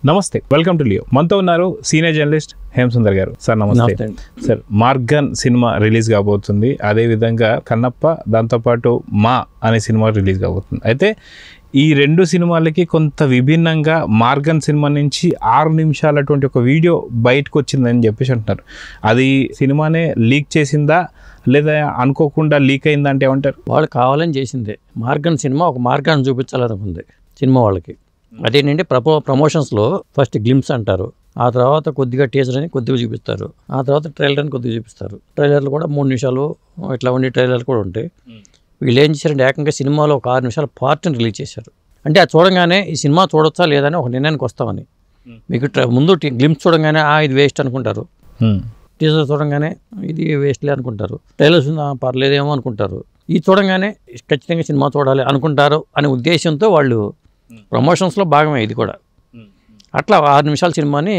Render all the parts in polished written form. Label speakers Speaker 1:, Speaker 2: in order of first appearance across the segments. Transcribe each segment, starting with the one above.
Speaker 1: నమస్తే, welcome to Leo. మనతో ఉన్నారు సీనియర్ జర్నలిస్ట్ హేమసుందర్ గారు. సార్ నమస్తే. సార్, మార్గన్ సినిమా రిలీజ్ కాబోతుంది, అదేవిధంగా కన్నప్ప, దాంతోపాటు మా అనే సినిమా రిలీజ్ కాబోతుంది. అయితే ఈ రెండు సినిమాలకి కొంత విభిన్నంగా మార్గన్ సినిమా నుంచి 6 నిమిషాలటువంటి ఒక వీడియో బయటకు వచ్చిందని చెప్పేసి అంటున్నారు. అది సినిమానే లీక్ చేసిందా లేదా అనుకోకుండా లీక్ అయిందా అంటే ఏమంటారు?
Speaker 2: వాళ్ళు కావాలని చేసిందే. మార్గన్ సినిమా ఒక మార్గాన్ని చూపించాలనుకుంది సినిమా వాళ్ళకి. అదేంటంటే ప్రమోషన్స్లో ఫస్ట్ గ్లిమ్స్ అంటారు, ఆ తర్వాత కొద్దిగా టీజర్ అని కొద్దిగా చూపిస్తారు, ఆ తర్వాత ట్రైలర్ అని కొద్దిగా చూపిస్తారు. ట్రైలర్లు కూడా 3 నిమిషాలు ఇట్లా ఉండే ట్రైలర్లు కూడా ఉంటాయి. వీళ్ళు ఏం చేశారంటే ఏకంగా సినిమాలో ఒక 6 నిమిషాల పార్ట్ని రిలీజ్ చేశారు. అంటే అది చూడంగానే ఈ సినిమా చూడొచ్చా లేదని ఒక నిర్ణయానికి వస్తామని. మీకు ముందు గ్లిమ్స్ చూడంగానే ఇది వేస్ట్ అనుకుంటారు, టీజర్ చూడంగానే ఇది వేస్ట్లే అనుకుంటారు, ట్రైలర్స్ పర్లేదేమో అనుకుంటారు, ఇది చూడంగానే ఖచ్చితంగా సినిమా చూడాలి అనుకుంటారు అనే ఉద్దేశంతో వాళ్ళు ప్రమోషన్స్లో భాగమే ఇది కూడా. అట్లా 6 నిమిషాల సినిమాని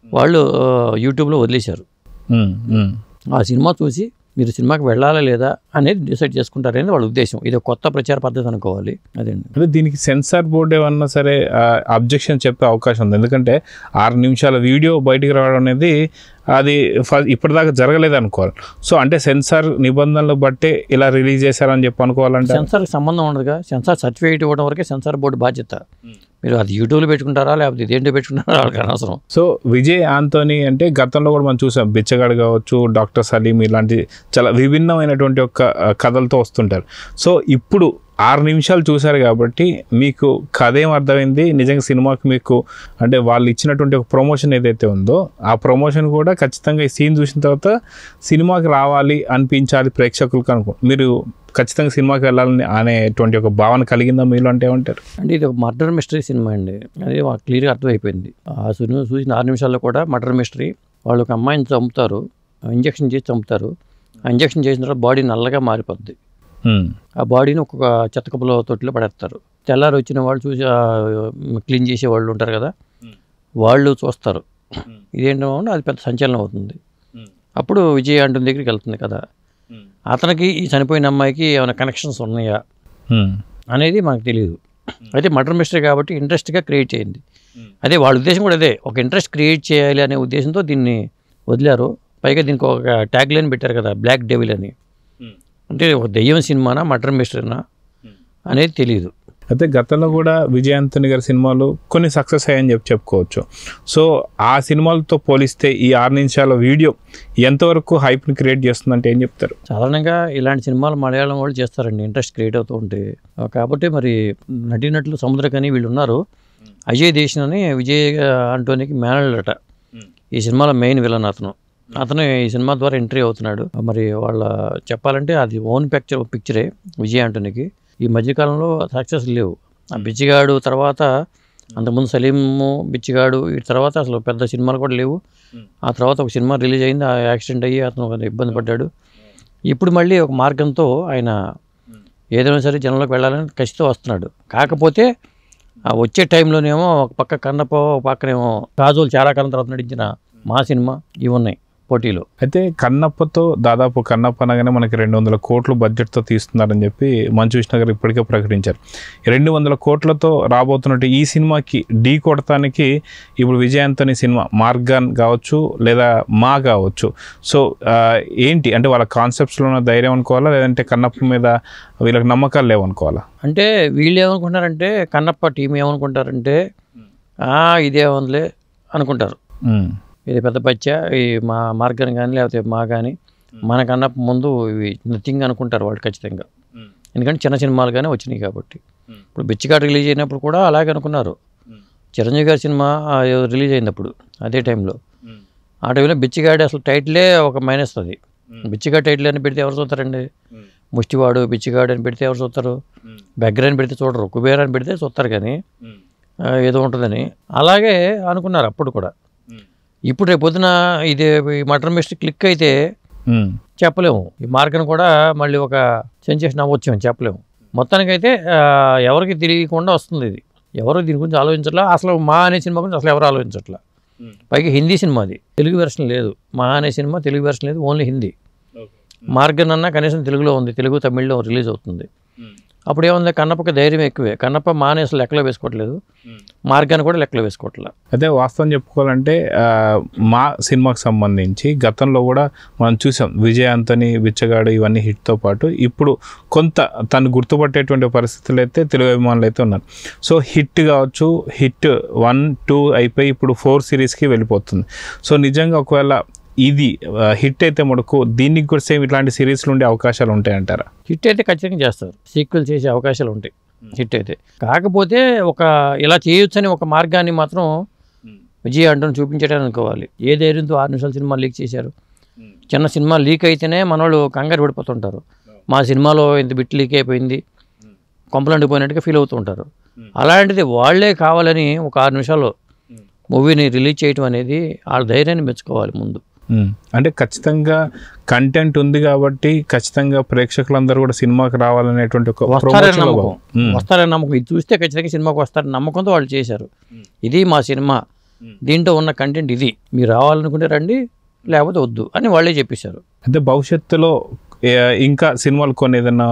Speaker 2: వాళ్ళు యూట్యూబ్లో వదిలేశారు. ఆ సినిమా చూసి మీరు సినిమాకి వెళ్ళాలా లేదా అనేది డిసైడ్ చేసుకుంటారనేది వాళ్ళ ఉద్దేశం. ఇది కొత్త ప్రచార పద్ధతి అనుకోవాలి. అదేండి,
Speaker 1: అంటే దీనికి సెన్సార్ బోర్డు ఏమన్నా సరే అబ్జెక్షన్ చెప్పే అవకాశం ఉంది. ఎందుకంటే 6 నిమిషాల వీడియో బయటికి రావడం అనేది అది ఇప్పటిదాకా జరగలేదు అనుకోవాలి. సో అంటే సెన్సార్ నిబంధనలు బట్టే ఇలా రిలీజ్ చేశారని చెప్పి అనుకోవాలంటే
Speaker 2: సెన్సార్కి సంబంధం ఉండదుగా. సెన్సార్ సర్టిఫికేట్ ఇవ్వడం వరకే సెన్సార్ బోర్డు బాధ్యత. మీరు అది యూట్యూబ్లో పెట్టుకుంటారా లేకపోతే ఇదేంటో పెట్టుకుంటారా వాళ్ళకి అనవసరం.
Speaker 1: సో విజయ్ ఆంటోనీ అంటే గతంలో కూడా మనం చూసాం, బిచ్చగాడు కావచ్చు, డాక్టర్ సలీం, ఇలాంటి చాలా విభిన్నమైనటువంటి ఒక కథలతో వస్తుంటారు. సో ఇప్పుడు 6 నిమిషాలు చూశారు కాబట్టి మీకు కథ ఏం అర్థమైంది? నిజంగా సినిమాకి మీకు అంటే వాళ్ళు ఇచ్చినటువంటి ఒక ప్రమోషన్ ఏదైతే ఉందో ఆ ప్రమోషన్ కూడా ఖచ్చితంగా ఈ సీన్ చూసిన తర్వాత సినిమాకి రావాలి అనిపించాలి ప్రేక్షకులకు అనుకో, మీరు ఖచ్చితంగా సినిమాకి వెళ్ళాలని అనేటువంటి ఒక భావన కలిగిందా మీలో అంటే ఏమంటారు?
Speaker 2: అంటే ఇది ఒక మర్డర్ మిస్టరీ సినిమా అండి, అది మాకు క్లియర్గా అర్థమైపోయింది. ఆ సినిమా చూసిన 6 నిమిషాల్లో కూడా మర్డర్ మిస్టరీ. వాళ్ళు ఒక అమ్మాయిని చంపుతారు, ఇంజక్షన్ చేసి చంపుతారు. ఆ ఇంజక్షన్ చేసిన తర్వాత బాడీ నల్లగా మారిపోద్ది. ఆ బాడీని ఒక్కొక్క చెత్తకప్పుల తొట్టిలో పడేస్తారు. తెల్లారి వచ్చిన వాళ్ళు చూసి క్లీన్ చేసే వాళ్ళు ఉంటారు కదా, వాళ్ళు చూస్తారు. ఇదేంటో అది పెద్ద సంచలనం అవుతుంది. అప్పుడు విజయ్ ఆంటోనీ దగ్గరికి వెళ్తుంది కదా, అతనికి ఈ చనిపోయిన అమ్మాయికి ఏమైనా కనెక్షన్స్ ఉన్నాయా అనేది మనకు తెలియదు. అయితే మర్డర్ మిస్టరీ కాబట్టి ఇంట్రెస్ట్గా క్రియేట్ చేయింది. అదే వాళ్ళ ఉద్దేశం కూడా అదే, ఒక ఇంట్రెస్ట్ క్రియేట్ చేయాలి అనే ఉద్దేశంతో దీన్ని వదిలారు. పైగా దీనికి ఒక ట్యాగ్ లైన్ పెట్టారు కదా, బ్లాక్ డెవిల్ అని. అంటే ఒక దెయ్యం సినిమానా మర్డర్ మిస్టరీనా అనేది తెలియదు.
Speaker 1: అయితే గతంలో కూడా విజయ్ ఆంటోనీ గారి సినిమాలు కొన్ని సక్సెస్ అయ్యాయని చెప్పుకోవచ్చు. సో ఆ సినిమాలతో పోలిస్తే ఈ 6 నిమిషాల వీడియో ఎంతవరకు హైప్ని క్రియేట్ చేస్తుందంటే ఏం చెప్తారు?
Speaker 2: సాధారణంగా ఇలాంటి సినిమాలు మలయాళం వాళ్ళు చేస్తారండి, ఇంట్రెస్ట్ క్రియేట్ అవుతూ ఉంటే. కాబట్టి మరి నటీనటులు సముద్రకని వీళ్ళు ఉన్నారు. అజయ్ దేశన్ అని విజయ్ ఆంటోనీకి మేనల్డట. ఈ సినిమాలో మెయిన్ విలన్ అతను ఈ సినిమా ద్వారా ఎంట్రీ అవుతున్నాడు. మరి వాళ్ళ చెప్పాలంటే అది ఓన్ పిక్చరే విజయ్ ఆంటోనీకి. ఈ మధ్యకాలంలో సక్సెస్ లేవు. ఆ బిచ్చిగాడు తర్వాత అంతకుముందు సలీము, బిచ్చిగాడు, వీటి తర్వాత అసలు పెద్ద సినిమాలు కూడా లేవు. ఆ తర్వాత ఒక సినిమా రిలీజ్ అయింది, ఆ యాక్సిడెంట్ అయ్యి అతను ఒక ఇబ్బంది పడ్డాడు. ఇప్పుడు మళ్ళీ ఒక మార్గంతో ఆయన ఏదైనా సరే జనంలోకి వెళ్ళాలని కసితో వస్తున్నాడు. కాకపోతే ఆ వచ్చే టైంలోనేమో ఒక పక్క కన్నప్ప, ఒక పక్కనేమో కాజోల్ చాలా కాలం తర్వాత నటించిన మా సినిమా ఇవి ఉన్నాయి పోటీలో.
Speaker 1: అయితే కన్నప్పతో దాదాపు కన్నప్ప అనగానే మనకి 200 కోట్లు బడ్జెట్తో తీస్తున్నారని చెప్పి మంచు విష్ణు గారు ఇప్పటికే ప్రకటించారు. 200 కోట్లతో రాబోతున్నట్టు ఈ సినిమాకి ఢీ కొడటానికి ఇప్పుడు విజయ్ ఆంటోనీ సినిమా మార్గన్ కావచ్చు లేదా మా కావచ్చు. సో ఏంటి అంటే వాళ్ళ కాన్సెప్ట్స్లో ఉన్న ధైర్యం అనుకోవాలా, లేదంటే కన్నప్ప మీద వీళ్ళకి నమ్మకాలు లేవనుకోవాలా?
Speaker 2: అంటే వీళ్ళు ఏమనుకుంటారంటే, కన్నప్ప టీం ఏమనుకుంటారంటే ఇదేముందిలే అనుకుంటారు. ఇది పెద్ద పచ్చ, ఈ మా మార్గన్ కానీ లేకపోతే మా కానీ మనకన్నా ముందు ఇవి నథింగ్ అనుకుంటారు వాళ్ళు ఖచ్చితంగా. ఎందుకంటే చిన్న సినిమాలు కానీ వచ్చినాయి కాబట్టి. ఇప్పుడు బిచ్చిగాడు రిలీజ్ అయినప్పుడు కూడా అలాగే అనుకున్నారు. చిరంజీవి గారి సినిమా రిలీజ్ అయినప్పుడు అదే టైంలో, ఆ టైంలో బిచ్చిగాడి అసలు టైటిలే ఒక మైనస్. అది బిచ్చిగాడు టైటిల్ అని పెడితే ఎవరు చూస్తారండి? ముష్టివాడు, బిచ్చిగాడు అని పెడితే ఎవరు చూస్తారు? బెగ్గర్ అని పెడితే చూడరు, కుబేర్ అని పెడితే చూస్తారు కానీ ఏదో ఉంటుందని. అలాగే అనుకున్నారు అప్పుడు కూడా. ఇప్పుడు రేపు పొద్దున ఇది మర్డర్ మిస్టరీ క్లిక్ అయితే చెప్పలేము. ఈ మార్గన్ కూడా మళ్ళీ ఒక సెన్సేషన్ అవ్వచ్చు అని చెప్పలేము. మొత్తానికైతే ఎవరికి తెలియకుండా వస్తుంది ఇది. ఎవరు దీని గురించి ఆలోచించట్లా. అసలు మా అనే సినిమా గురించి అసలు ఎవరు ఆలోచించట్లా. పైగా హిందీ సినిమా, అది తెలుగు వెర్షన్ లేదు. మా అనే సినిమా తెలుగు వెర్షన్ లేదు, ఓన్లీ హిందీ. మార్గన్ అన్న కనీసం తెలుగులో ఉంది, తెలుగు తమిళ్లో రిలీజ్ అవుతుంది. అప్పుడు ఏముంది, కన్నప్పకి ధైర్యం ఎక్కువే. కన్నప్ప మానేసి లెక్కలో వేసుకోవట్లేదు, మార్గాన్ని కూడా లెక్కలో వేసుకోవట్లేదు.
Speaker 1: అదే వాస్తవం చెప్పుకోవాలంటే మా సినిమాకి సంబంధించి గతంలో కూడా మనం చూసాం విజయ్ ఆంటోనీ, బిచ్చగాడు ఇవన్నీ హిట్తో పాటు ఇప్పుడు కొంత తను గుర్తుపట్టేటువంటి పరిస్థితులు అయితే తెలుగు అభిమానులు అయితే ఉన్నారు. సో హిట్ కావచ్చు, హిట్ 1, 2 అయిపోయి ఇప్పుడు 4 సిరీస్కి వెళ్ళిపోతుంది. సో నిజంగా ఒకవేళ ఇది హిట్ అయితే మటుకు దీనికి కూడా సేమ్ ఇట్లాంటి సిరీస్లు ఉండే అవకాశాలు ఉంటాయంటారా?
Speaker 2: హిట్ అయితే ఖచ్చితంగా చేస్తారు, సీక్వెల్ చేసే అవకాశాలు ఉంటాయి హిట్ అయితే. కాకపోతే ఇలా చేయొచ్చని ఒక మార్గాన్ని మాత్రం విజయ్ ఆంటోనీ చూపించడానికి అనుకోవాలి. ఏ ధైర్యంతో 6 నిమిషాల సినిమా లీక్ చేశారు. చిన్న సినిమా లీక్ అయితేనే మనోళ్ళు కంగారు పడిపోతుంటారు. మా సినిమాలో ఇంత బిట్ లీక్ అయిపోయింది, కొంపలండిపోయినట్టుగా ఫీల్ అవుతూ ఉంటారు. అలాంటిది వాళ్లే కావాలని ఒక 6 నిమిషాలు మూవీని రిలీజ్ చేయడం అనేది వాళ్ళ ధైర్యాన్ని మెచ్చుకోవాలి ముందు.
Speaker 1: అంటే ఖచ్చితంగా కంటెంట్ ఉంది కాబట్టి ఖచ్చితంగా ప్రేక్షకులందరూ కూడా సినిమాకి రావాలనేటువంటి
Speaker 2: వస్తారని నమ్మకం. ఇది చూస్తే ఖచ్చితంగా సినిమాకి వస్తారని నమ్మకంతో వాళ్ళు చేశారు. ఇది మా సినిమా, దీంట్లో ఉన్న కంటెంట్ ఇది, మీరు రావాలనుకుంటే రండి, లేకపోతే వద్దు అని వాళ్ళే చెప్పేశారు.
Speaker 1: అంటే భవిష్యత్తులో ఇంకా సినిమాలు కొన్ని ఏదైనా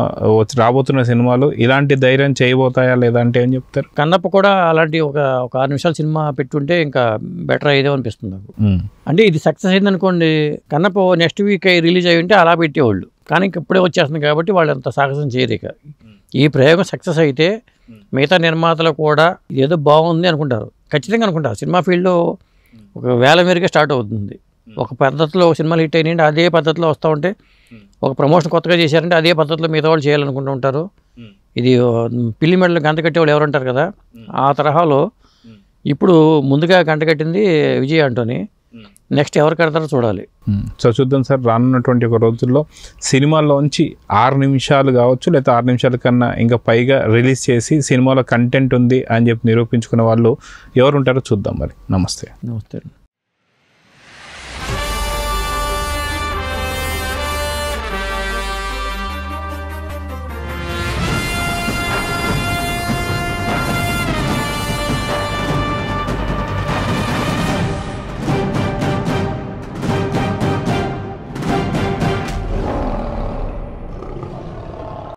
Speaker 1: రాబోతున్న సినిమాలు ఇలాంటి ధైర్యం చేయబోతాయా లేదా అంటే ఏం చెప్తారు?
Speaker 2: కన్నప్ప కూడా అలాంటి ఒక 6 నిమిషాల సినిమా పెట్టుంటే ఇంకా బెటర్ అయ్యేదే అనిపిస్తుంది నాకు. అంటే ఇది సక్సెస్ అయింది అనుకోండి, కన్నప్ప నెక్స్ట్ వీక్ రిలీజ్ అయ్యి ఉంటే అలా పెట్టేవాళ్ళు. కానీ ఇప్పుడే వచ్చేస్తుంది కాబట్టి వాళ్ళు అంత సాహసం చేయరు. ఇక ఈ ప్రయోగం సక్సెస్ అయితే మిగతా నిర్మాతలు కూడా ఏదో బాగుంది అనుకుంటారు, ఖచ్చితంగా అనుకుంటారు. సినిమా ఫీల్డ్లో ఒక వేల మేరగా స్టార్ట్ అవుతుంది. ఒక పద్ధతిలో సినిమాలు హిట్ అయినాయంటే అదే పద్ధతిలో వస్తూ ఉంటే, ఒక ప్రమోషన్ కొత్తగా చేశారంటే అదే పద్ధతిలో మిగతా వాళ్ళు చేయాలనుకుంటూ ఉంటారు. ఇది పిల్లి మెడలు గంట కట్టేవాళ్ళు ఎవరు ఉంటారు కదా, ఆ తరహాలో ఇప్పుడు ముందుగా గంట కట్టింది విజయ్ ఆంటోనీ. నెక్స్ట్ ఎవరు కడతారో చూడాలి.
Speaker 1: సో చూద్దాం సార్, రానున్నటువంటి ఒక రోజుల్లో సినిమాలోంచి 6 నిమిషాలు కావచ్చు లేదా 6 నిమిషాల కన్నా ఇంకా పైగా రిలీజ్ చేసి సినిమాలో కంటెంట్ ఉంది అని చెప్పి నిరూపించుకునే వాళ్ళు ఎవరు ఉంటారో చూద్దాం. మరి నమస్తే.
Speaker 2: నమస్తే.